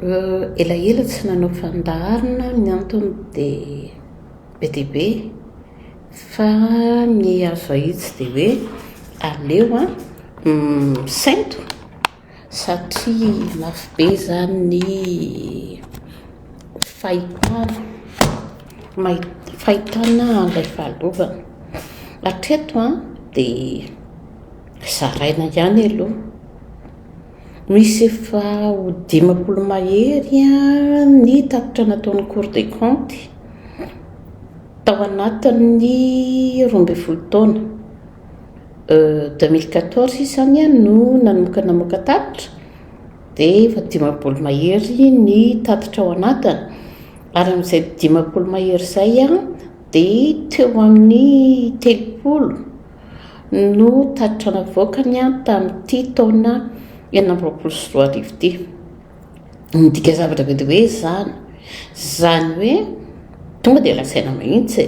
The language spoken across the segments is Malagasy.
Elaela tsy nanao fandarina ny antony dia be dia be fa ny azo ahitsy dia hoe aleo misainto satria mafy be zany ny fahitana ilay fahalovana. Hatreto dia zaraina ihany aloha. Misy efa ho 50 mahery ny tatitra nataon'ny Cour des comptes tao anatin'ny 12 taona. 2014 izany no namoaka tatitra dia efa 50 mahery ny tatitra ao anatiny, ary amin'izay 50 mahery izay dia teo amin'ny 30 no tatitra navoakany tamin'ity taona 2024 ity. Midika zavatra be dia hoe zany hoe tonga dia lasaina mihitsy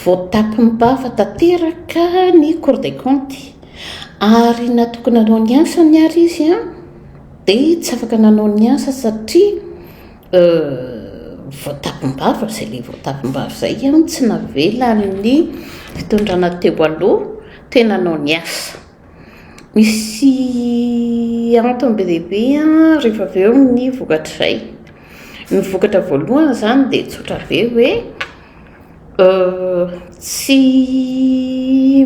voatapim-bava tanteraka ny Cour des comptes, ary natokony nanao ny asa ny ary izy dia tsy afaka nanao ny asa satria voatapim-bava izay tsy navela ny fitondrana teo aloha tena nanao ny asa. Misy antony be dia be rehefa avy eo ny vokatra izay. Ny vokatra voalohany izany dia tsotra be hoe tsy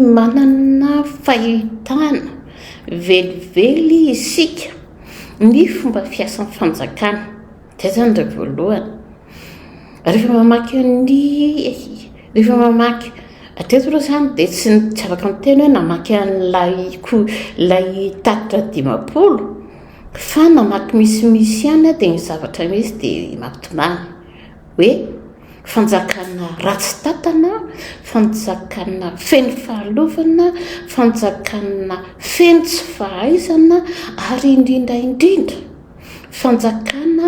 manana fahitana velively isika ny fomba fiasan'ny fanjakana. Izay zany ilay voalohany. Rehefa mamaky hatreto aloha zany dia tsy afaka miteny hoe namaky an'ilay tatitra 50, fa namaky misimisy ihany dia ny zavatra misy dia mampitomany hoe fanjakana ratsy tatana, fanjakana feno fahalovana, fanjakana feno tsy fahaizana, ary indrindra fanjakana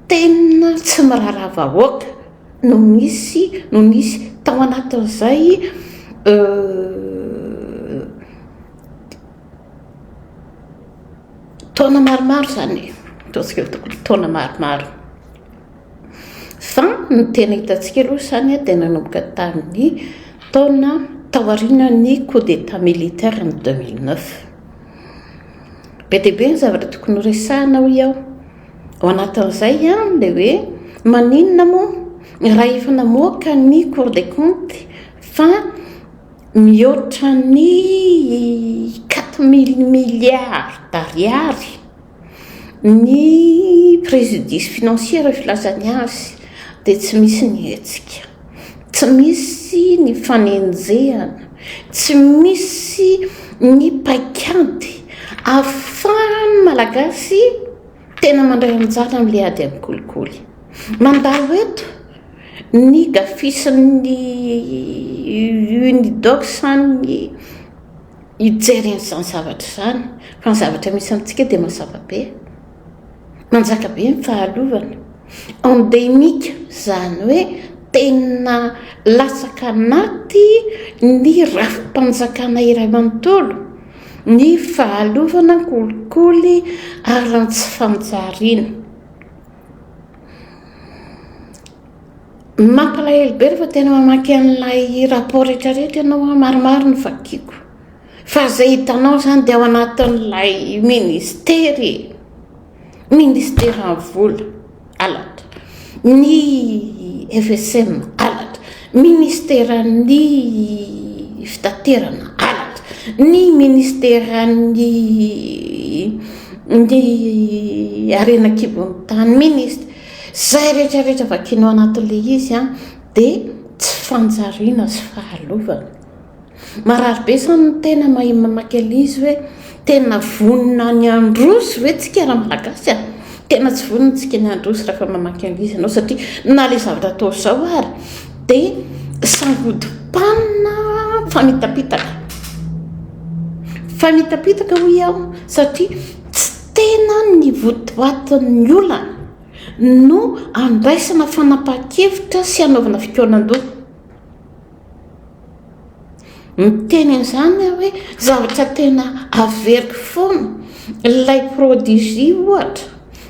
tena tsy miraharaha vahoaka no misy tao anatin'izay taona maromaro zany, taona maromaro. Fa ny tena hitantsika aloha izany dia nanomboka tamin'ny taona taorian'ny coup d'état militaire ny 2009. Be dia be ny zavatra tokony resahana ho ao anatin'izay ilay hoe maninona moa raha efa namoaka ny Cour des comptes fa mihoatra ny 4 000 milliards d'ariary ny préjudice financier filazany azy, dia tsy misy ny hetsika, tsy misy ny fanenjehana, tsy misy ny paikady ahafahan'ny malagasy tena mandray anjara amin'ilay ady amin'ny kolikoly. Mandalo eto ny gafisin'ny UNIDOC ny hijery an'izany zavatra izany, fa ny zavatra misy amintsika dia mazava be, manjaka be ny fahalovana endémique, izany hoe tena latsaka anaty ny rafim-panjakana iray manontolo ny fahalovana kolikoly ary tsy fanjariana. Mampalahelo be rehefa tena mamaky an'ilay rapport rehetrarehetra ianao maromaro ny vakiako, fa izay hitanao izany dia ao anatin'ilay ministera ny vola alatra, ny FSM alatra, ministeran'ny fitaterana alatra, ny ministeran'ny arena kibon'ny tany, ministra izay rehetrarehetra vakianao anatin'ilay izy dia tsy fanjariana sy fahalovana. Marary be zany ny tena mamaky an'izy hoe tena vonina ny androso hoe tsika raha malagasy tena tsy vonintsika ny androso rehefa mamaky an'izy ianao, satria na ilay zavatra atao izao ary dia sangodimpanina famitapitaka ho iaho, satria tsy tena ny votoatin'ny olana no andraisana fanapahan-kevitra sy anaovana fikonan-doha. Miteny an'izany hoe zavatra tena averiko foana ilay prodigi ohatra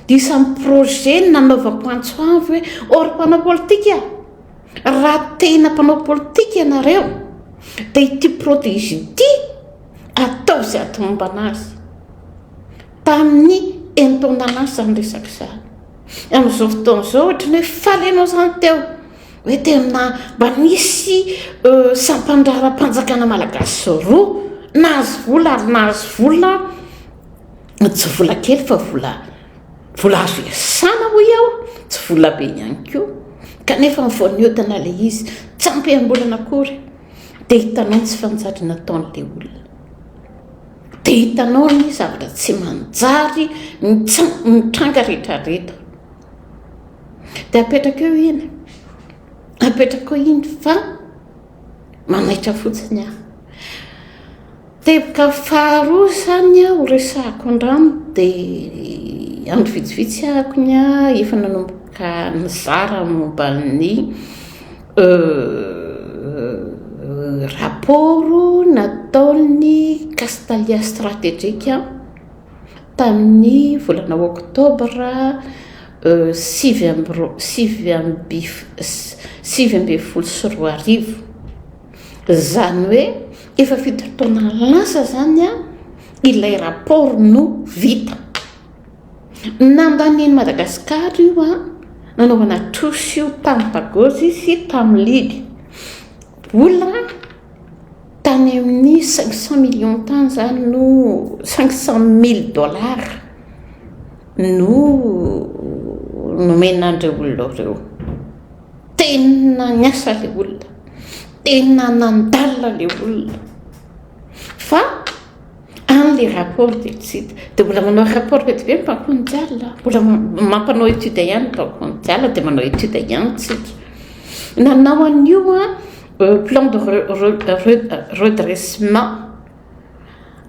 isan'ny projet nanaovako antsoavy hoe or mpanao politika raha tena mpanao politika ianareo dia ity protege ity atao izay atomomba anazy tamin'ny enitaona anazy zany resaka izany amin'izao fotoana izao ohatra ny hoe falenao izany teo hoe tena mba nisy sampandraram-panjakana malagasy roa nahazo vola ary nahazo vola tsy vola kely fa vola azo iasana ho iaho tsy vola be ihany koa kanefa mivoaniodana ilay izy tsy ampiam-bolana akory dia hitanao tsy fanjary nataon'ilay olona dia hitanao ny zavatra tsy manjary mitranga rehetrarehetra dia apetraka eo iny apetraka eo iny fa manaitra fotsiny aho teboka faharoa zany ho resahako andrano dia andro vitsivitsy ahako ny a efa nanomboka nizara momban'ny raporo nataony Castalia stratégique tamin'ny volana oktobra 2024 zany hoe efa fitotoana lasa zany a ilay raport no vita nandaniny Madagasikara io a nanaovana trosy io tamin'ny Pagozy sy tamin'ny Lidy vola tany amin'ny 500 millions tany zany no 500 000 $ no menandreo olona reo tena niasa le olona tena nandalina le olona fa an'le rapport dia tsy hita dia mbola manao rapport vetivety mpakonjala mbola mampanao étude ihany mpakonjala dia manao étude ihany tsika nanao an'io a plan de redressement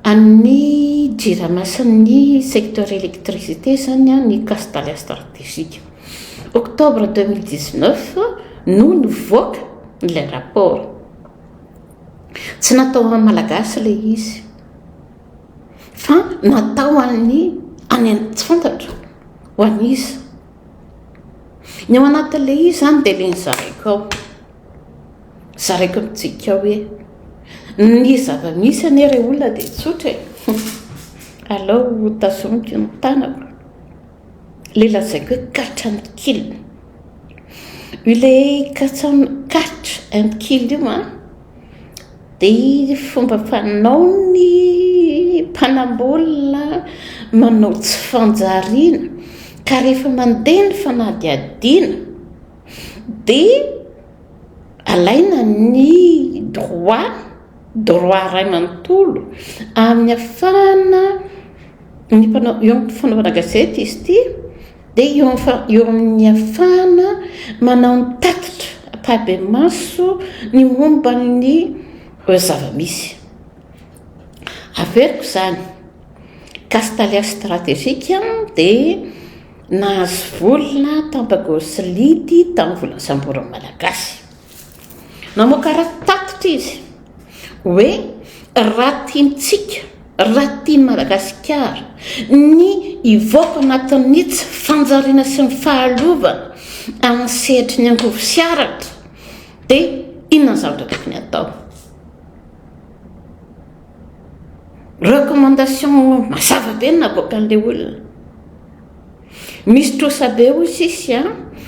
an'ny jiramasan'ny secteur électricité zany a ny Castalia stratégique octobre 2019 no nivoaka ilay rapport tsy natao amin'ny malagasy ilay izy fa natao any tsy fantatro ho an'izy ny ao anatin'ilay izy zany dia ilay zaraiko mitsika hoe ny zava-misy an'ireo olona dia tsotra alao tazomiko ny tanako ilay lazaiko hoe 4 kilo ilay 4 kilo io a dia fomba fanao ny mpanambola manao tsy fanjariana ka rehefa mandeha ny fanadihadiana dia alaina ny droit ray manontolo amin'ny afahana ny fanaovana gazety izy ity dia eo amin'ny afahana manao ny tatitra ampabe maso ny momba ny zava-misy averiko zany Castalia stratégique dia nahazo volana tamin'ny Pagozy Lidy tamin'ny volana samborana malagasy namoaka raha tatitra izy hoe raha tiantsika raha tiany Madagasikara ny ivoaka anatin'ny tsy fanjariana sy ny fahalovana amin'ny sehitry ny angovo siaratra dia inona ny zavatra tokony atao recommandation mazava be naboaka an'ilay olona misy trosabe ozy izy a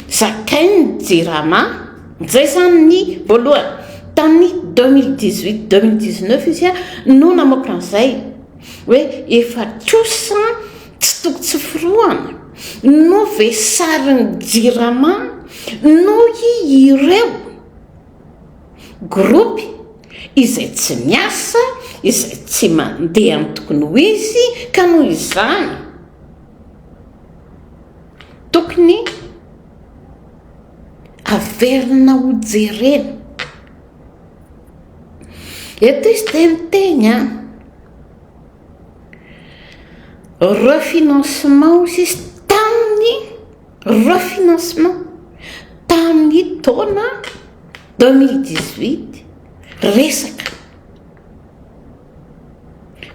zakainy jirama zay zany ny voalohany tamin'ny 2018-2019 izy a no namoaka an'izay hoe efa trosa tsy toko tsy firoana no vesariny jirama noho ireo gropy izay tsy miasa izay tsy mandeha amin'ny tokony ho izy ka noho izany tokony averina ho jerena eto izy dia miteny refinancement izy tamin'ny refinancement tamin'ny taona 2018 resaka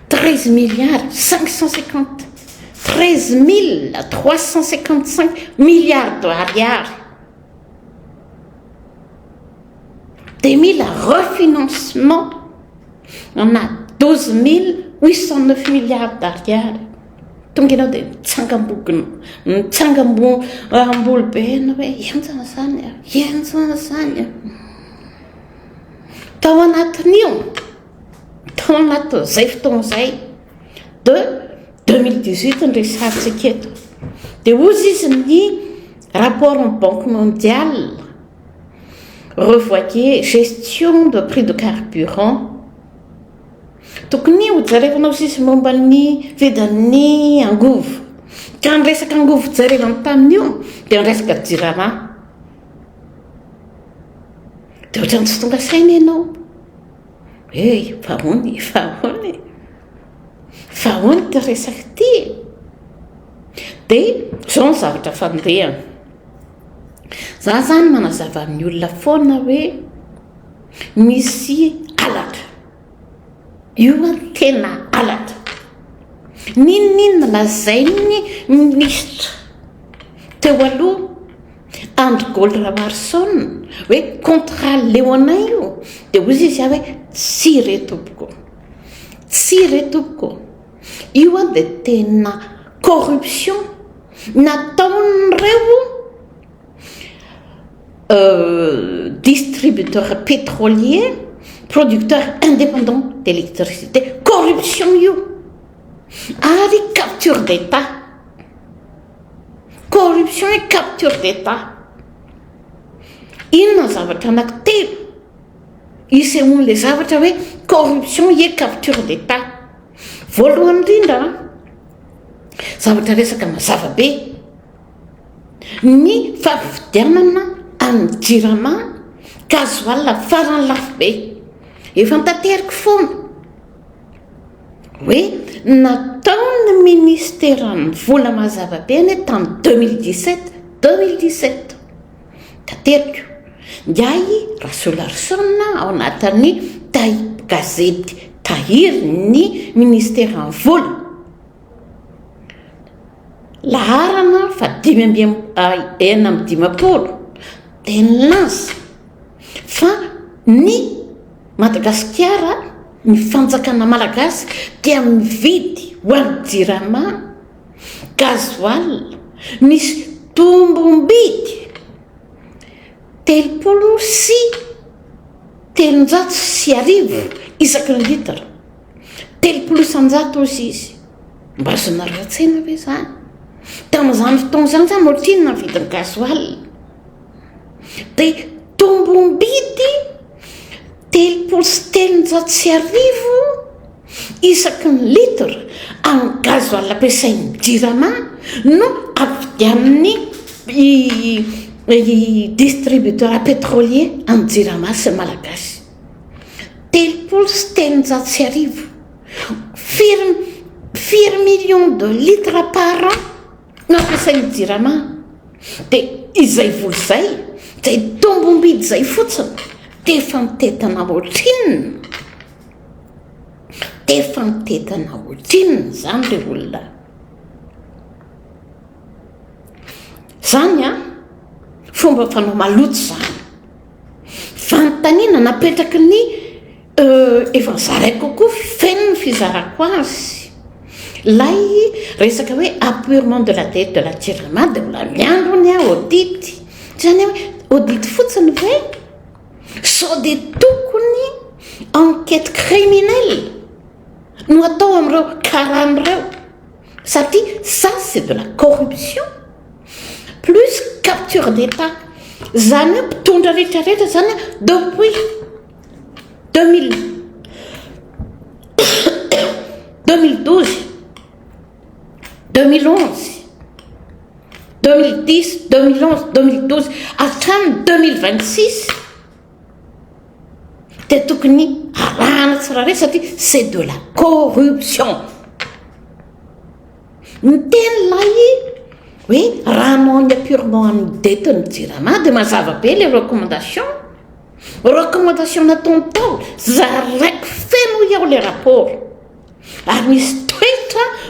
13 milliards 550 13 355 milliards d'ariary. Dia mila refinancement ana 12 809 milliards d'ariary. Tonga ianao dia mitsangamboly be ianao hoe enjana zany a. Tao anatin'io, tao anatin'izay fotoana izay de 2018 ny resahantsika eto. Dia ozy izy ny rapport en Banque mondiale revoyait gestion de prix de carburant. Tokony ho jarevanao sisy momba ny vidin'ny angovo. Ka ny resaka angovo jarevana tamin'io dia ny resaka jirama. Dia ohatrany tsy tonga saina ianao. Fahoany ty resaka ty. Dia zao ny zavatra fandehana. Za zany manazava amin'ny olona foana hoe misy alatra. Io tena alatra. Ninona lazainy ministra teo aloha Andry Gaule Ramarsson hoe contrat léonin io. Dia ozy izy hoe tsy retoboko. Io dia tena corruption nataon'ireo distributeur pétrolier, producteur indépendant d'électricité. Corruption io ary capture d'état. Corruption et capture d'état. Inona zavatra anankitelo isehoan'ilay zavatra hoe corruption et capture d'état. Voalohany indrindra zavatra resaka mazava be ny fahavidianana amin'ny jirama gasoil farany lafo be. Efa nitateriko foana hoe nataon'ny ministeran'ny vola mazava be ny tamin'ny 2017 tateriko ndiay Rasolarsson ao anatin'ny gazety tahiry ny ministeran'ny vola laharana fa 540 dia nilaza fa ny Madagasikara ny fanjakana malagasy dia mividy ho an'ny jirama gasoil misy tombom-bidy 3,3 isaky ny litatra. 3,100 ozy izy. Mba azonareo an-tsaina ve zany? Tamin'izany fotoana izany zany motinina vidin'ny gasoil. Dia tombom-bidy 3,3 isaky ny litatra amin'ny gasoil ampiasain'ny jirama no avy amin'ny distributeur pétrolier amin'ny jirama sy malagasy. 3,3 4 millions de litres par an no ampiasain'ny jirama. Dia izay vola izay, izay tombom-bidy izay fotsiny dia efa mitetana ohatrinona zany le olona. Zany fomba fanao maloto zany. Fanontaniana napetraky ny efa zaraiko kokoa feno ny fizarako azy. Lay resaka hoe apurement de la dette de la jirama dia mbola miandro ny audit. Zany hoe audit fotsiny ve? Sao dia tokony enquête criminelle no atao amin'ireo karan'ireo satria ça c'est de la corruption plus capture d'état. Zany hoe mpitondra rehetrarehetra zany depuis 2012, 2011, 2010, 2011, 2012 hatramin'ny 2026 dia tokony arahana tsirairay satria c'est de la corruption. Ny teny lay hoe rahanao ny apurement amin'ny dette ny jirama dia mazava be les recommandations nataony tao zaraiko feno iaho le rapport ary misy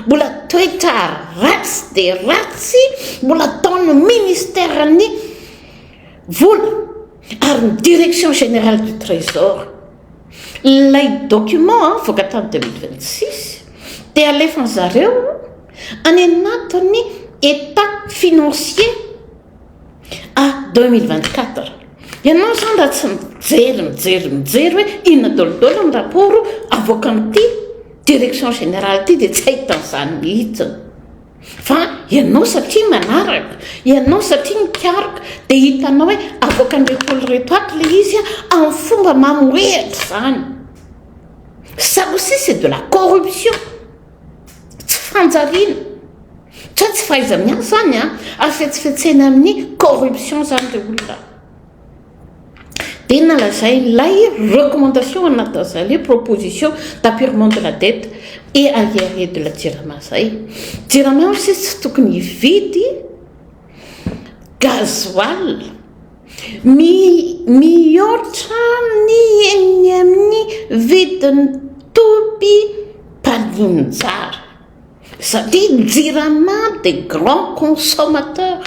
mbola toetra ratsy dia ratsy mbola ataony ministèrany vola ary ny direction générale du trésor. Ilay document voaka tamin'ny 2026 dia alefany zareo any anatin'ny état financier à 2024. Ianao zany raha tsy mijery hoe inona dolodolo amin'ny raporo avoaka amin'ity direction générale ity dia tsy ahitan'izany mihitsiny. Fa ianao satria manaraka, ianao satria mikaroka dia hitanao hoe avoaka an'iretoolo reto ato ilay izy amin'ny fomba mamoehitra zany. Ça aussi c'est de la corruption. Tsy fanjariana. Tsy faiza miasa zany afetsifetsena amin'ny corruption zany ilay olona. Dia nalazay ilay recommandation anatin'izay ilay proposition d'apurement de la dette et arriéré de la JIRAMA zay. JIRAMA aussi tsy tokony hividy gasoil mihoatra ny eny amin'ny vidiny tobim-paninjara satria JIRAMA des grands consommateurs.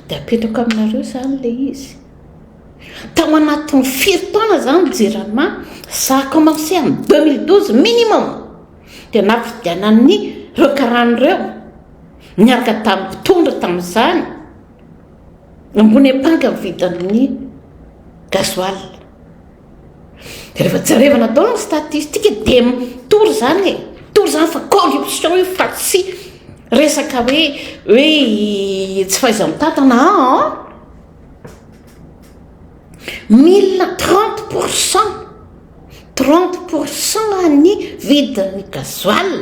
Dia apetrako aminareo zany ilay izy. Tao anatin'ny 5 taona zany JIRAMA, ça a commencé en 2012 minimum. Dia nafidianan'ny ireo karan'ireo niaraka tamin'ny mpitondra tamin'izany ambony ampanka vidin'ny gasoil. Dia rehefa jerevana daholo ny statistika dia mitory zany fa corruption io fa tsy resaka hoe tsy faiza mitantana. Milina 30% ny vidin'ny gasoil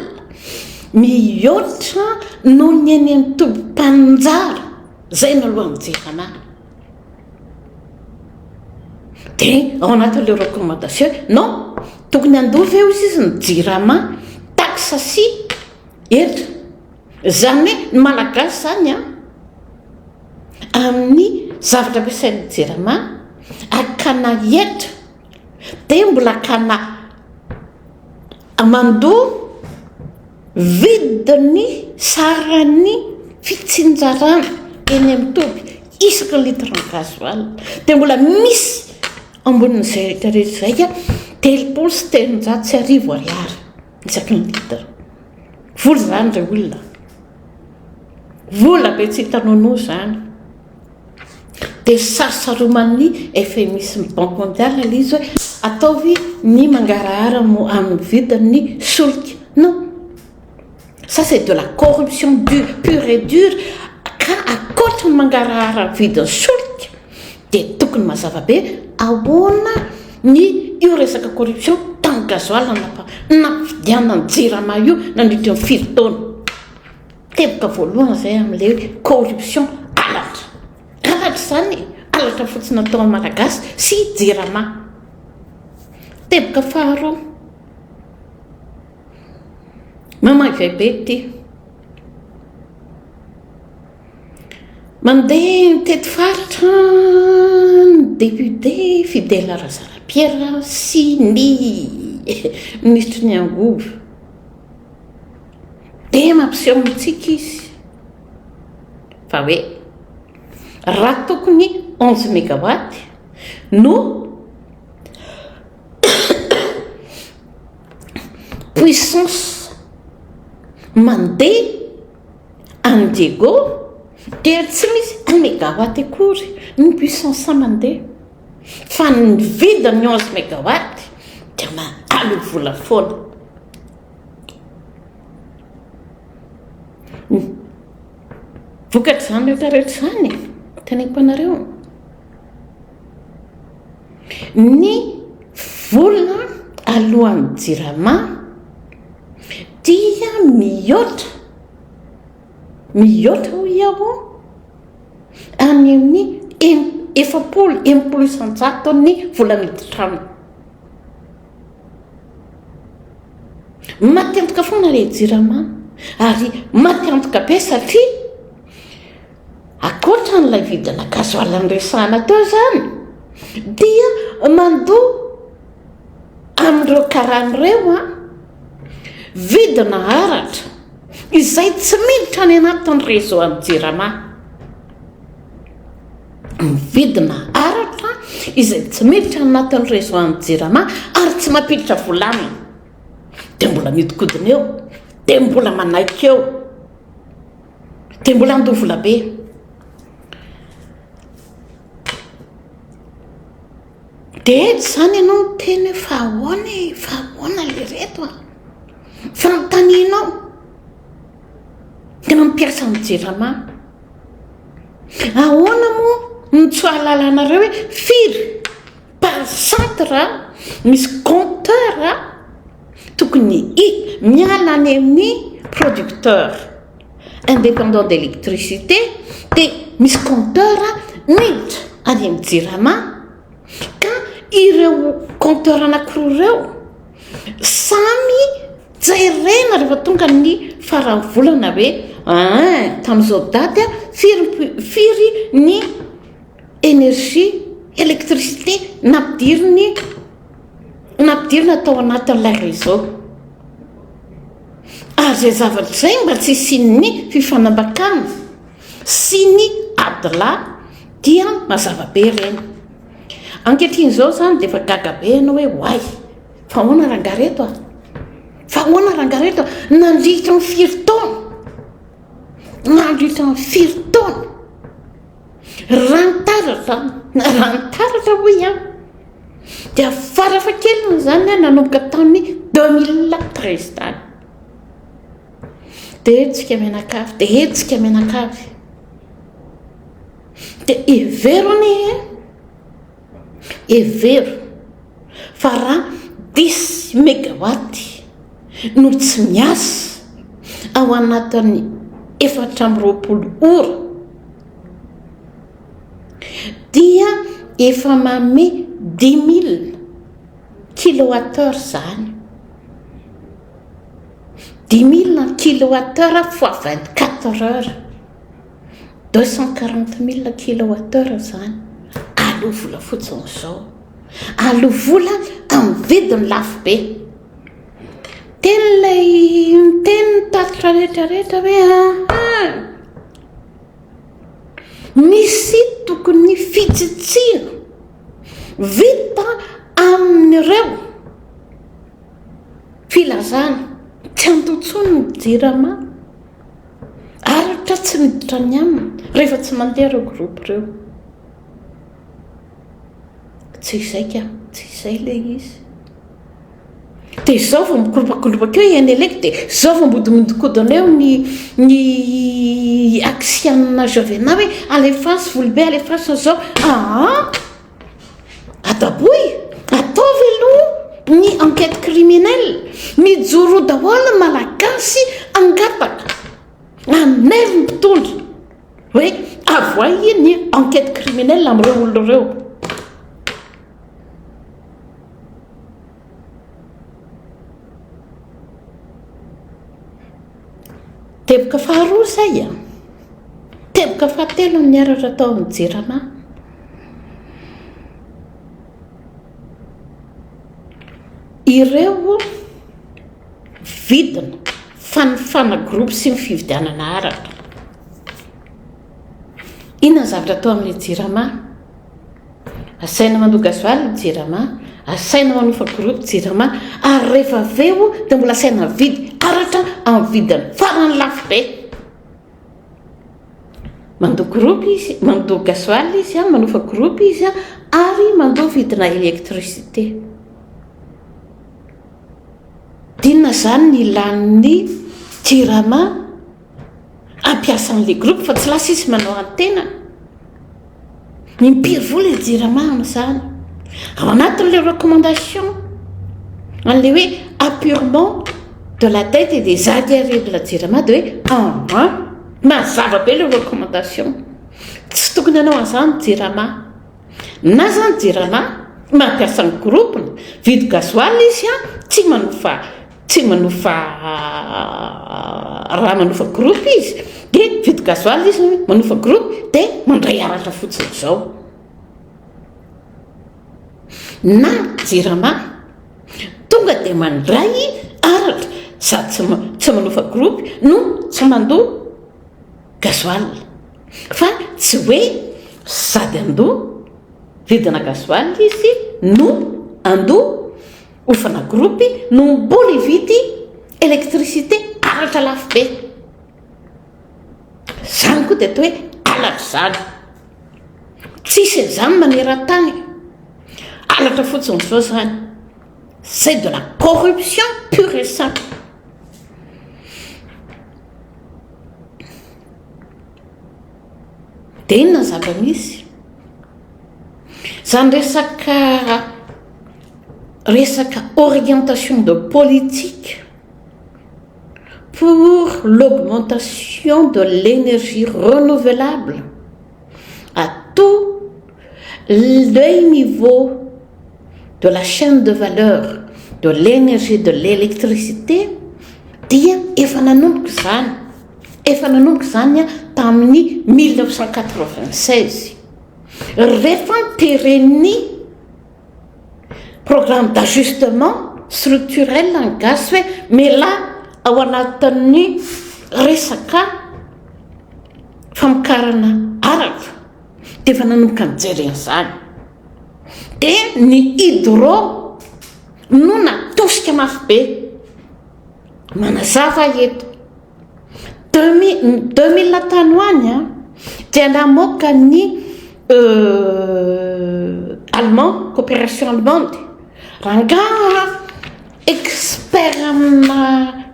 mihoatra noho ny eny amin'ny tobim-paninjara. Zay no alohan'ny JIRAMA. Dia ao anatin'ilay recommandation non tokony andovy eo izy ny JIRAMA taxe sy etra. Zany hoe ny malagasy zany amin'ny zavatra ampiasain'ny JIRAMA akana etra dia mbola akana mandoa vidiny sarany fitsinjarana eny amin'ny toby isaky ny litre ny gasoil. Dia mbola misy ambonin'izay rehetrarehetra izay 390 ariary isaky ny litre. Vola zany ireo olona. Vola be tsy hitanao zany. Dia sarosaroman'ny FMI sy ny Banque mondiale ilay izy hoe ataovy ny mangarahara amin'ny vidin'ny solika. Non. Ça c'est de la corruption pure et dure. Ka akoatra ny mangarahara vidin'ny solika dia tokony mazava be ahoana ny io resaka corruption tamin'ny gasoil nafidianan'ny JIRAMA io nandritra ny 5 taona. Teboka voalohany zay amin'ilay corruption alatra zany alatra fotsiny atao malagasy sy JIRAMA. Teboka faharoa mamaivay be ity mandeha mitety faritra ny député Fidèle Razarapierre sy ny ministre ny Angovo dia mampiseho amintsika izy fa hoe raha tokony 11 mégawatt no puissance mandeha any Diego dia tsy misy 1 mégawatt akory ny puissance mandeha fa ny vidiny 11 mégawatt dia mahalo vola foana. Vokatra zany rehetrarehetra zany teneniko anareo ny vola alohan'ny JIRAMA dia mihoatra ho iaho any amin'ny 700 ny vola miditra aminy. Maty antoka foana ilay JIRAMA ary maty antoka be satria akoatra n'ilay vidina gasoil nyresahana teo zany dia mandoa amin'ireo karan'ireo vidina aratra izay tsy miditra any anatin'ny réseau amin'ny jirama. Vidina aratra izay tsy miditra anatin'ny réseau amin'ny jirama ary tsy mampiditra volamina dia mbola miodikodina eo, dia mbola manaiky eo, dia mbola andoha vola be. Dia eto izany ianao no teny fa ahoana le reto a, fanontanianao dia mampiasa ny jirama. Ahoana moa no tsy ahalalànareo hoe firy par centre misy compteur tokony miala any amin'ny producteur indépendant d'électricité dia misy compteur miditra any amin'ny jirama ka ireo compteur anankiroa ireo samy jerena rehefa tonga ny farany volana hoe tamin'izao daty firy ny énergie électricité nampidirina tao anatin'ilay réseau. Ary zay zavatra izay mba tsy isian'ny fifanambakana sy ny adila dia mazava be ireny. Ankehitriny izao izany dia efa gaga be ianao hoe hoay fa ahoana rangareto a, fa ahoana rangareto a, nandritra ny firy taona rantaratra hoy a dia farafahakeliny izany nanomboka tamin'ny 2013 tany. Dia etsika mianakavy dia evero fa raha 10 mégawatt no tsy miasa ao anatin'ny 420 ora dia efa manome 10 000 kilowattheure izany. 10 000 kilowattheure fois 24 heures 240 000 kilowattheure izany. Aloha vola fotsiny izao, aloha vola amin'ny vidiny lafo be. Teny tatitra rehetrarehetra hoe misy tokony fitsitsiana vita amin'ireo filazana tsy antotsony ny jirama aratra tsy miditra ny aminy rehefa tsy mandeha ireo groupe ireo. Tsy izay ka, tsy izay ilay izy. Dia izao vao mikolopakolopaka eo Enelec dia izao vao mbodimodikodina eo ny aksiana Jovena hoe alefansy volobe alefansy izao. Adaboy ataovy aloha ny enquête criminelle mijoro daholo malagasy angataka anely ny mpitondra hoe avoay ny enquête criminelle amin'ireo olona ireo. Teboka faharoa izay a, teboka fahatelo amin'ny aratra tao amin'ny jirama. Ireo vidina fanofana groupe sy ny fividianana aratra. Inona ny zavatra tao amin'ny jirama? Asaina mandoa gasoaly ny jirama, asaina manofa groupe jirama, ary rehefa aveo dia mbola asaina vidy aratra amin'ny vidiny farany lafo be. Mandoa groupe izy, mandoa gasoaly izy a, manofa groupe izy a, ary mandoa vidina électricité. Dinona izany ny ilan'ny jirama ampiasa an'ilay groupe fa tsy lasa izy manao antena. Mimpiry vola ilay jirama amin'izany. Ao anatin'ilay recommandation an'ilay hoe apurement de la dette et des arriérés de la jirama dia hoe mazava be ilay recommandation. Tsy tokony hanao an'izany jirama. Na izany jirama mampiasa ny groupe vidy gasoaly izy a, tsy manofa raha manofa groupe izy dia vidy gasoaly izy manofa groupe dia mandray aratra fotsiny izao. Na jirama tonga dia mandray aratra sady tsy manofa gropy no tsy mandoa gazoal fa tsy hoe sady andoa vidina gazoal izy no andoa ofana gropy no mbola hividy électricité alatra lafo be zany koa dia atao hoe alatra zany tsisy zany maneran-tany alatra fotsiny zao zany c'est de la corruption pure et simple. Dia inona zava-misy zany resaka orientation de politique pour l'augmentation de l'énergie renouvelable à tous les niveaux de la chaîne de valeur de l'énergie de l'électricité dia efa nanomboka zany tamin'ny 1996 rehefa nitereny programme d'ajustement structurel ny gasy hoe mila ao anatin'ny resaka famokarana araka dia efa nanomboka mijereny zany dia ny hydro no natosika mafy be manazava eto 2000 tany hoany dia namoaka ny allemand coopération allemande rangaha expert amina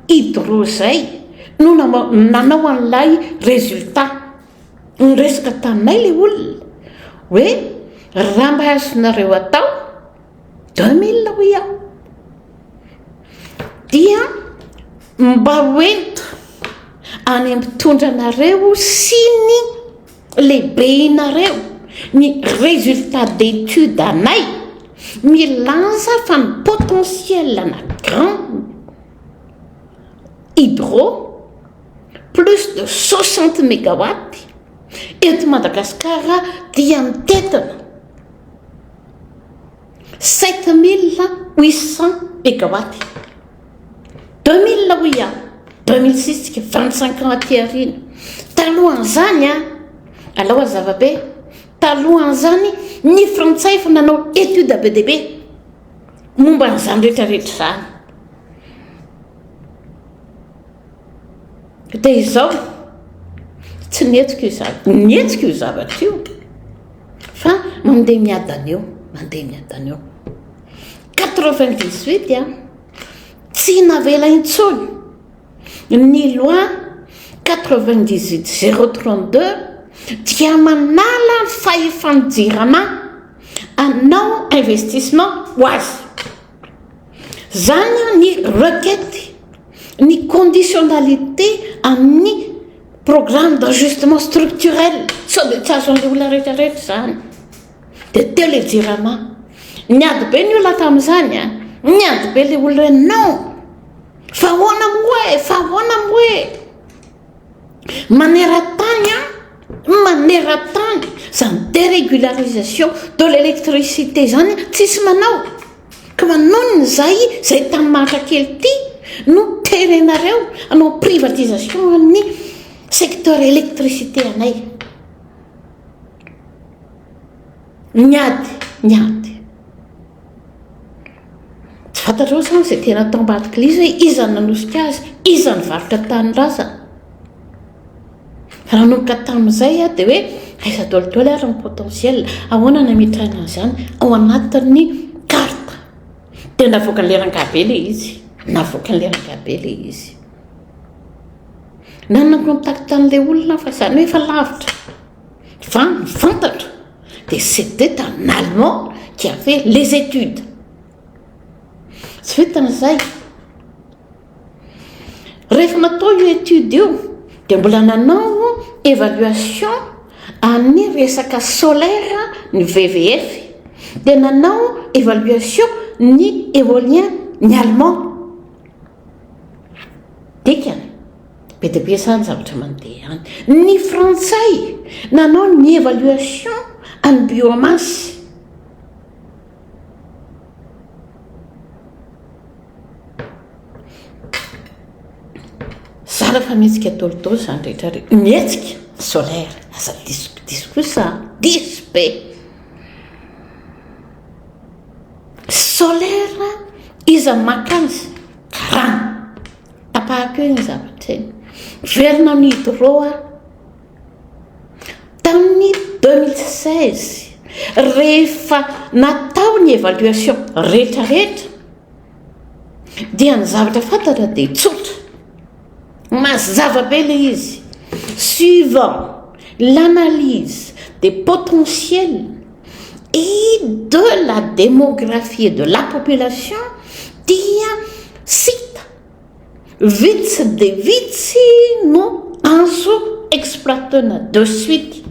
hydro zay no nanao an'ilay résultat nyresaka taminay le olona hoe raha mba azonareo atao 2000 ho iaho dia mba hoento any mitondra anareo sy ny lehibenareo ny résultat d'étude anay milaza fa ny potentiel na grand hydro plus de 60 mégawatts eto Madagasikara dia mitetina 7800 mégawatts 2000 ho iaho 2006 tsika 25 ans aty aoriana talohan'izany alao azavabe talohan'izany ny frantsay efa nanao étude be dia be momba n'izany rehetrarehetra zany dia izao tsy nietsika io zavatra io fa mandeha miadana eo 98 tsy navela intsony ny loi 98/032 dia manala ny fahefandirana anao investissement ho azy zany ny requête ny conditionnalité amin'ny programme d'ajustement structurel sao dia tsy azon'ilay olona rehetrarehetra zany dia teo le jirama niady be ny olona tamin'izany niady be le olona hoe non fa ahoana moe maneran-tany zany dérégularisation de l'électricité zany tsisy manao ka manonony zay tamin'ny mahatra kely ty no terenareo anao privatisation amin'ny secteur électricité anay niady tsy fantatrao zany zay tena tao ambadika lizy hoe iza nanosika azy iza nivarotra tanyrazana fa nanomboka tamin'izay dia hoe aiza dolidoly ary ny potentiel ahoana namitraina an'izany ao anatin'ny carte dia navoaka ny lerangabe le izy nanana contact an'ilay olona fa zany hoe efa lavitra fa mifantatra dia c'était un allemand qui a fait les études tsy vitana zay rehefa natao io étude io dia mbola nanao évaluation amin'ny resaka solaire ny VVF dia nanao évaluation ny éolien ny allemand dikany be dia be zany zavatra mandeha any ny frantsay nanao ny évaluation any biomasse fa mihetsika tolotolo zany rehetrareo mihetsika solaire aza diso kosa diso be solaire iza makazy karana tapahako eo iny zavatra eny verina ny hydroa tamin'ny 2016 rehefa natao ny évaluation rehetrarehetra dia ny zavatra fantatra dia tsotra mazava be le izy suivant l'analyse des potentiels et de la démographie et de la population dia sita vitsy de vitsy no azo exploitena de suite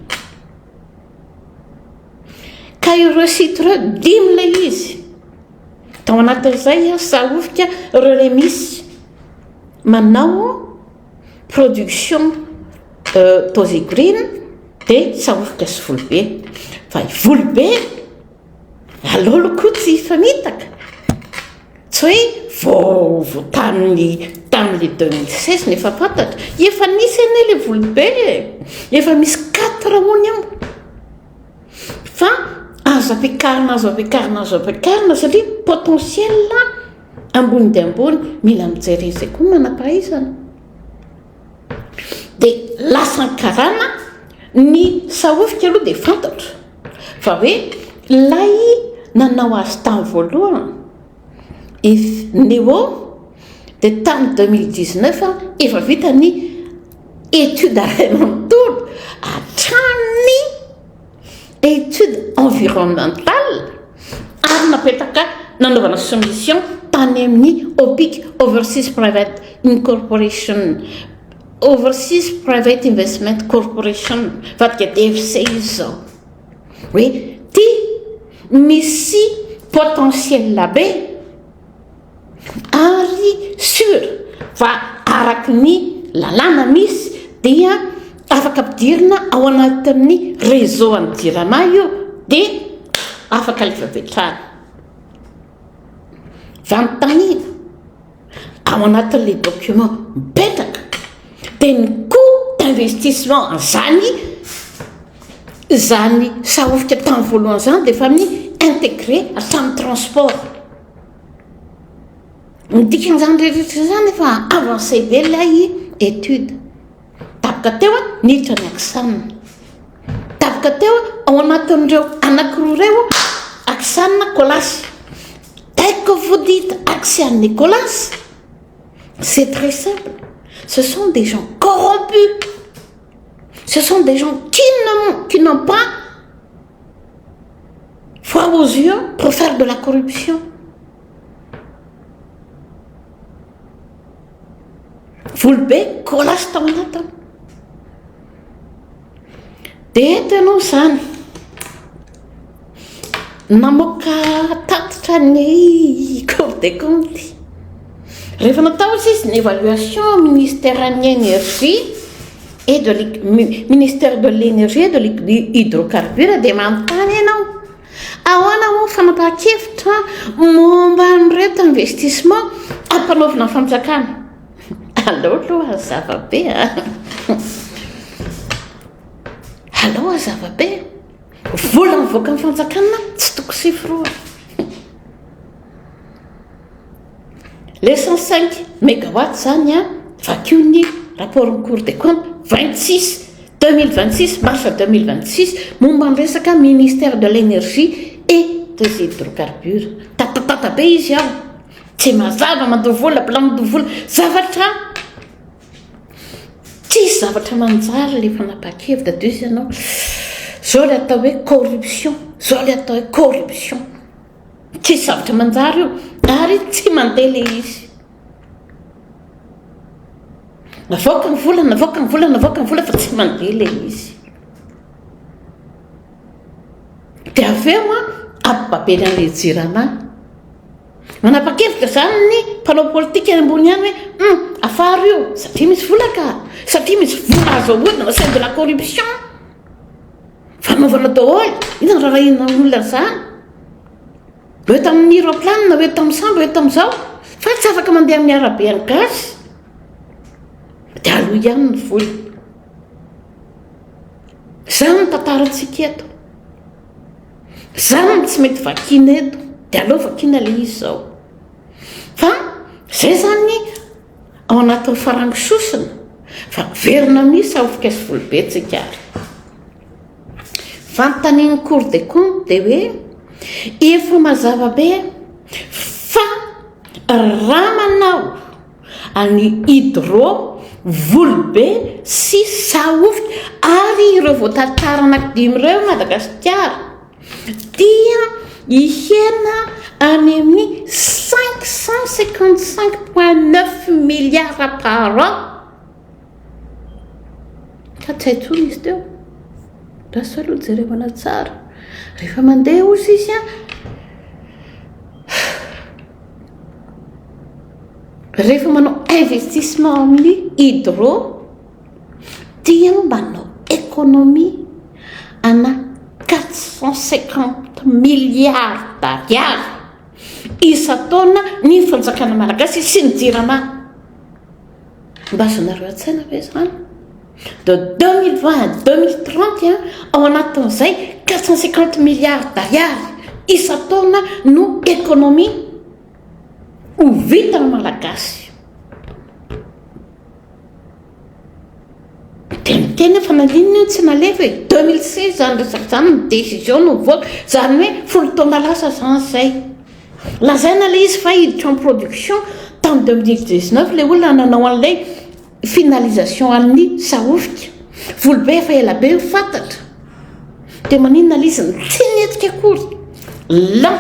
ka ireo site ireo dimy le izy tao anatin'izay sahofika ireo le misy manao production tosigrine dia sahofika sy volobe fa i volobe alolo koa tsy famitaka tsy hoe vo tamin'ny 2016 nefa fantatra efa nisy ene le volobe efa misy 4 ony ao fa azo ampiakarina satria potentiel ambony dia ambony mila mijerezay koa manam-pahaizana dia lasan-karana ny sahofika aloha dia fantatra fa hoe lay nanao azy tamin'ny voalohany neo dia tamin'ny 2019 efa vita ny étude aray manontolo hatrany étude environnementale ary napetaka nanaovana soumission tany amin'ny OPIC Overseas Private Incorporation Overseas Private Investment Corporation vadika DFC izy zao hoe ty misy potentiel be ary sur fa araky ny lalàna misy dia afaka ampidirina ao anatin'ny réseau any-dirana io dia afaka lefabetrana vanotanina ao anatin'le document mipetraka dia ny coût d'investissement zany sahofika tamin'ny voalohany zany dia efa amin'ny intégré hatramin'ny transport midikan'izany rehetra zany efa avancé be lay étude tapaka teo niditra ny aksanina tapaka teo ao anatin'ireo anankiroa reo aksanina kolasy tel que vous dites Axiane Nicolas c'est très simple ce sont des gens corrompus ce sont des gens qui n'ont pas foi aux yeux pour faire de la corruption volobe kolasy tao anatiny dia eto ianao zany namoaka tatitra ny Cour des comptes rehefa natao izy ny évaluation ministère ny énergie et de ministère de l'énergie et de l'hydrocarbure dia manontany ianao ahoana moa fanapahan-kevitra momba an'ireto investissement ampanaovina fanjakana allo aloha zavabe allo zavabe vola mivoaka amin'ny fanjakana tsy toko sifroa le 105 mégawatt zany vakio ny rapport ny Cour des comptes 2026 mars 2026 momba ny resaka ministère de l'énergie et des hydrocarbures tatatata be izy ao tsy mazava mandovola mandovola zavatra tsisy zavatra manjary le fanapa-kevitra de izy ianao zao le atao hoe corruption tsisy zavatra manjary io ary tsy mandeha le izy navoaka ny vola fa tsy mandeha le izy dia aveo ampabeny an'le jirana manapa-kevitra zany ny mpanao politika any ambony any hoe afary io satria misy vola azo ahodina c'est de la corruption fanaovana daholo ina rarahina olona zany hoe tamin'ny aéroplane hoe tamin'ny sambo hoe tamin'izao fa tsy afaka mandeha amin'ny arabe any gasy dia aloha ihany ny voly. Zany ny tantarantsika eto, zany tsy mety vakina eto, dia aloha vakina le izy zao. Fa zay zany ao anatin'ny farangisosina, fa verina misy ahofoka sy volobetsika ary. Fanontanian'ny Cour des comptes dia hoe efa mazava be fa raha manao any hydro, volobe sy sahofiky ary ireo voatantara anankidimy ireo Madagasikara dia ihena any amin'ny 555,9 milliards par an. Ka tsy haintsony izy teo. Lasa aloha jerevana tsara. Rehefa mandeha ozy izy rehefa manao investissement amin'ny hydro dia manao économie ana 450 milliards d'ariary isa-taona ny fanjakana malagasy sy ny jirama. Mbazonareo an-tsaina ve zany? De 2020 à 2030 ao anatin'izay 450 milliards d'ariary isa-taona no économie ho vita ny malagasy. Dia miteny fa naninona io tsy nalefa hoe 2016 zany resaka zany ny décision no voaka, zany hoe 10 taona lasa zany zay. Lazaina le izy fa hiditra en production tamin'ny 2019 le olona nanao an'ilay finalisation amin'ny sahofika. Volobe efa ela be ho fantatra. Dia maninona le izy tsy nietika akory. Là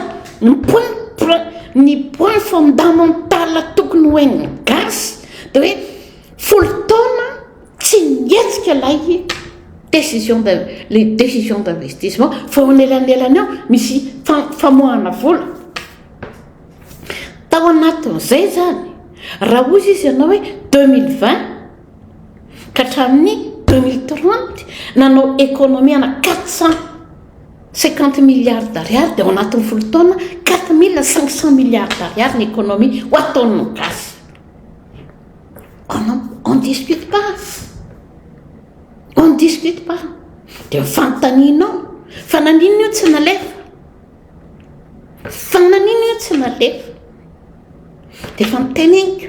ny point fondamental tokony hoen'ny gasy dia hoe 10 taona tsy nietsika ilay les décisions d'investissement fa ho anelanelany ao misy famoahana vola. Tao anatin'izay zany raha ozy izy ianao hoe 2020 ka hatramin'ny 2030 nanao économie ana 450 milliards d'ariary dia ao anatin'ny 10 taona 4500 milliards d'ariary ny économie ho ataon'ny gasy. On discute pas. On discute pas. Dia fanontanianao fa naninona io tsy nalefa. Fa naninona io tsy nalefa. Dia fanontaniako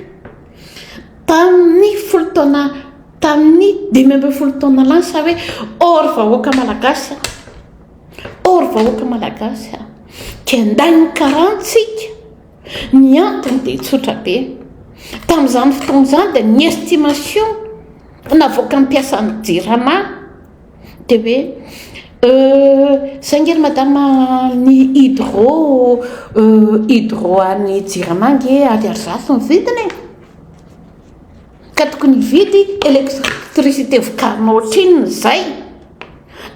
tamin'ny 10 taona tamin'ny 20 taona lasa hoe or vahoaka malagasy ka anday ny karantsika ny antony dia tsotra be. Tamin'izany fotoana izany dia ny estimation navoaka ny mpiasan'ny jirama dia hoe saingery madama ny hydro any jirama nge ariary zato ny vidiny ka tokony vidy électricité vokarina ohatrin'ny zay.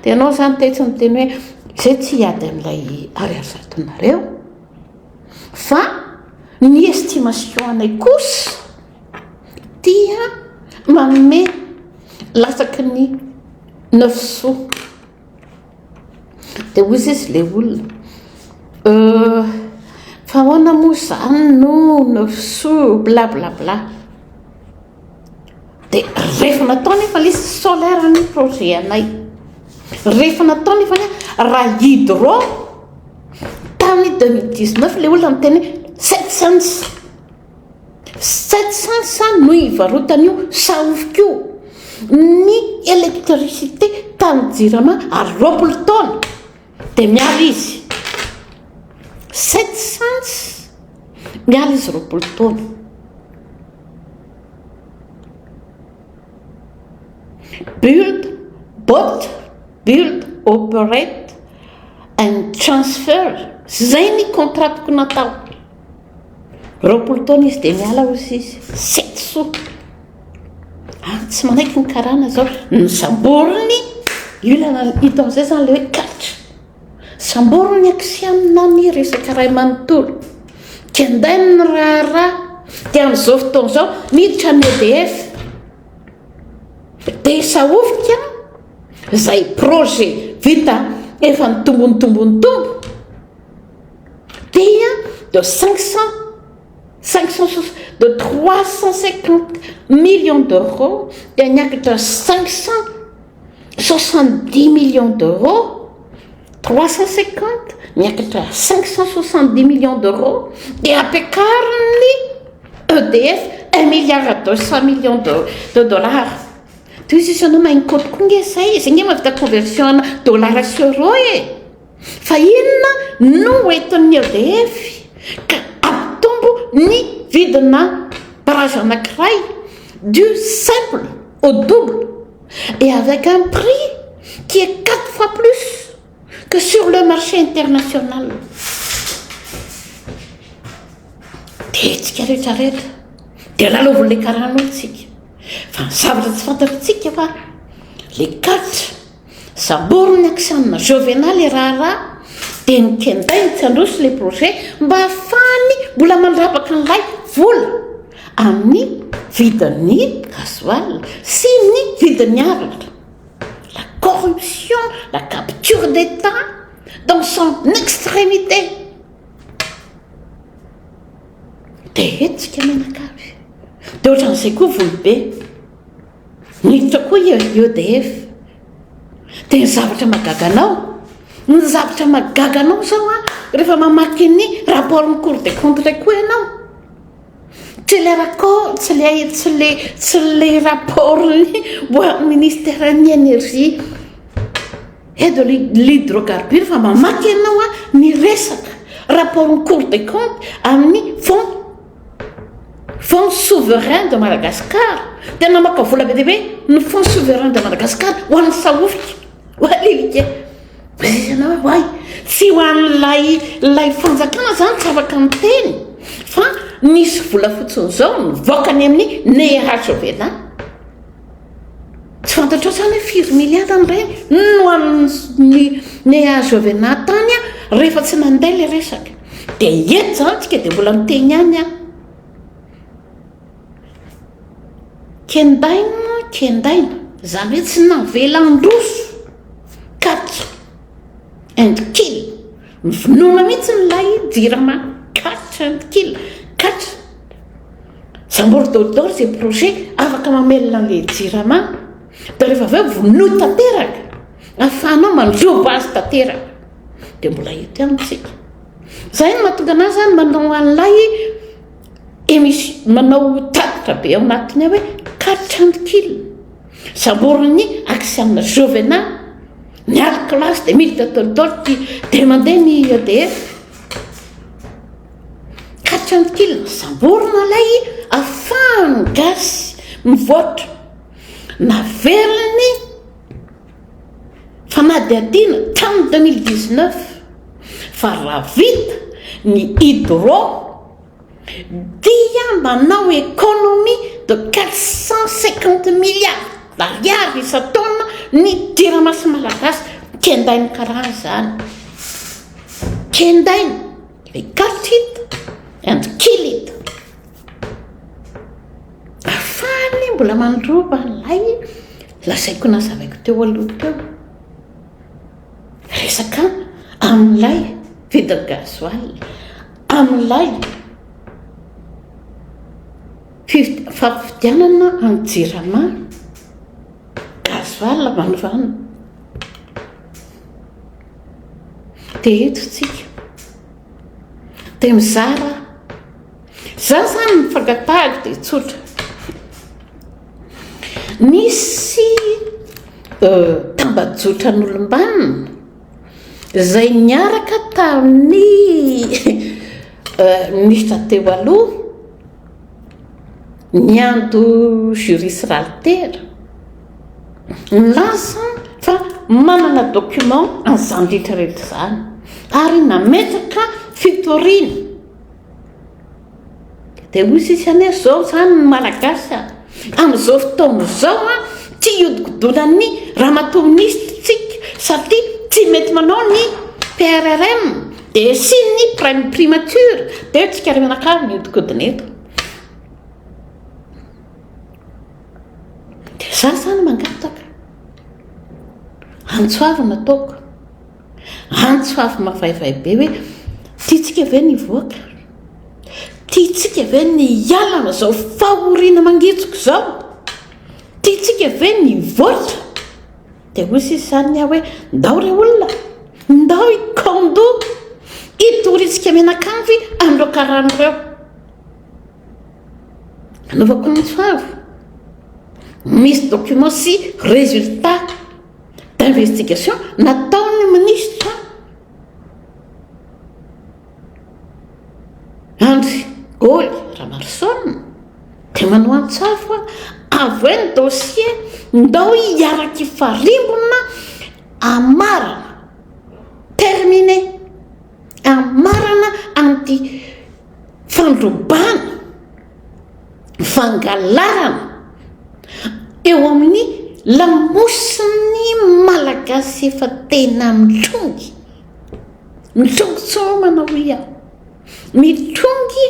Dia ianao zany tetsy ny teny hoe zay tsy hiady amin'ilay ariary zatonareo fa ny estimation anay kosa dia manome lasaky ny 9 sous. Dia ozy izy le olona fa ahoana moa zany no 9 sous bla bla bla. Dia rehefa natao nefa le solaire ny projet anay, rehefa natao nefa raha hydro tamin'ny 2019 le olona miteny 700 no hivarotan'io sahofika io ny électricité tamin'ny jirama ary 20 taona dia miala izy 700 miala izy 20 taona. Build, operate and transfer. Zay ny contrat tokony natao. 20 taona izy dia miala ozy izy 7 sous. Tsy manaiky ny karana zao ny samborony io lana hitan'izay zany le hoe katra samborony akisy amina ny resaka ray manontolo kandainy raha dia amin'izao fotoana izao miditra ny EDF dia sahofika izay projet vita efa nitombo dia de 500 de 350 millions d'euros dia niakatra 570 millions d'euros 350 niakatra 570 millions d'euros dia ampiakariny EDF 1 milliard 200 millions de dollars. Toy izy isanao mahinkôty koa nge say izy nge mavita conversion dollara sy euro fa inona no entin'ny EDF ka ampitombo ny vidina barrage anankiray du simple au double et avec un prix qui est 4 fois plus que sur le marché international. Tetsika rehetrarehetra dia lalovon'le karahan'olontsika fa ny zavatra tsy fantatritsika fa le katra samborony aksanina Jovenal le raharaha dia nikendainy tsy androso le projet mba hafahany mbola mandrapaka n'ilay vola amin'ny vidin'ny gasoil sy ny vidin'ny aratra. La corruption, la capture d'État dans son extrémité. Dia hetsika menakavy dia ohatran'izay koa volobe niditra koa EDF dia ny zavatra magaganao zao a rehefa mamaky ny rapport ny Cour des comptes koa ianao tsy le rapport ny ministère ny énergie et de l'hydrocarbure fa mamaky ianao a ny resaka rapport ny Cour des comptes amin'ny fonds souverain de Madagascar tena maka vola be deabe ny fonds souverain de Madagascar ho an'ny saofika ho alilika ianao hoe tsy ho an'lay fanjakana zany tsy afaka miteny fa nisy vola fotsiny zao nivoakany amin'ny Nea Jovenal tsy fantatrao zany hoe firy miliarda nireny no amin'ny Nea Jovenal tany a rehefa tsy nandeha le resaka dia eto zany tsika dia mbola miteny any a kendaina zany hoe tsy navelandroso 4 kilo mivonona mihitsy nylay jirama 4 kilo 4 zambordoridoro zay projet afaka mamelona an'le jirama dia rehefa avy eo vono tanteraka ahafahanao mandrioba azy tanteraka dia mbola eto amitsika zay no mahatonga anazy zany manao an'ilay manao tatitra be ao anatiny hoe 400 kilo samboriny aksiamina Jovenal ny alclasse dia militatoritory dia mandeha ny EDF 400 kilo samborina lay ahafahany gasy mivoatra naveriny fanadihadiana tamin'ny 2019 fa raha vita ny hydro dia manao économie de 450 milliards d'ariary isan-taona ny diramasy malagasy kendainy karaha zany kendainy le 4 and kill it afahany mbola mandroba n'lay lasaiko nazavaiko teo aloha teo resaka amin'ilay vidiny gasoil amin'ilay fafidianana amin'ny jirama gasoil vanovana dia eto tsika dia mizara za zany mifangatahako dia tsotra nisy tambajotra n'olombanina izay niaraka tamin'ny ministra teo aloha niando juriste raltera nilaza fa manana document an'izany rehetrarehetra zany ary nametraka fitoriana dia hoy isy ane zao zany ny malagasy amin'izao fotoana zao a tsy iodikodonan'ny ramatoministritsika satria tsy mety manao ny PRRM dia sy ny primature dia tsika ry menakavy miodikodina eto dia za zany mangataka antsoavy nataoko antsoavy mavaivay be hoe tiatsika ve nivoaka tiatsika ve ny hialana zao fahoriana mangitsoko zao, tiatsika ve ny voatra dia hozy izy zany aho hoe ndao re olona, ndao ikondo itoritsika menakavy andro karan'ireo anaovako nyfavo misy document sy résultat d'investigation nataony ministre Andry Goly Ramarsona dia manao antsafo avy hoe ny dossier ndao hiaraky farimbona amarana terminé amarana anty fandrobana fangalarana eo amin'ny lamosiny malagasy efa tena mitrongy tsy manao hoe aho mitrongy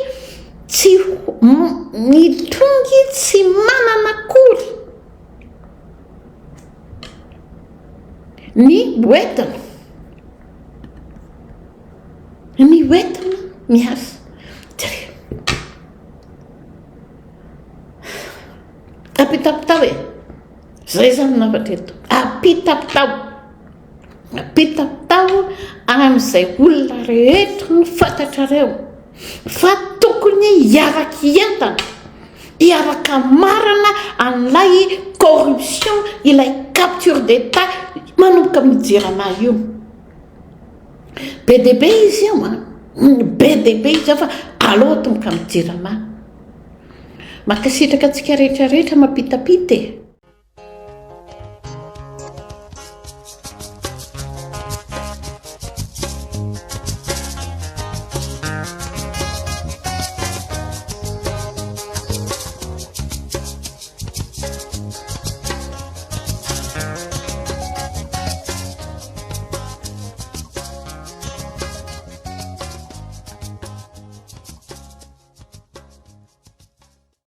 tsy manana akory ny hoetana miasa apitapitao e zay zany navatra eto apitapitao amin'izay olona rehetra ny fantatrareo fa tokony hiaraky entana hiaraka marana an'ilay corruption ilay capture d'état manomboka mijerama io BDB izy io BDB izy fa aloha tomboka mijerama makasitraka antsika rehetrarehetra mampitapita e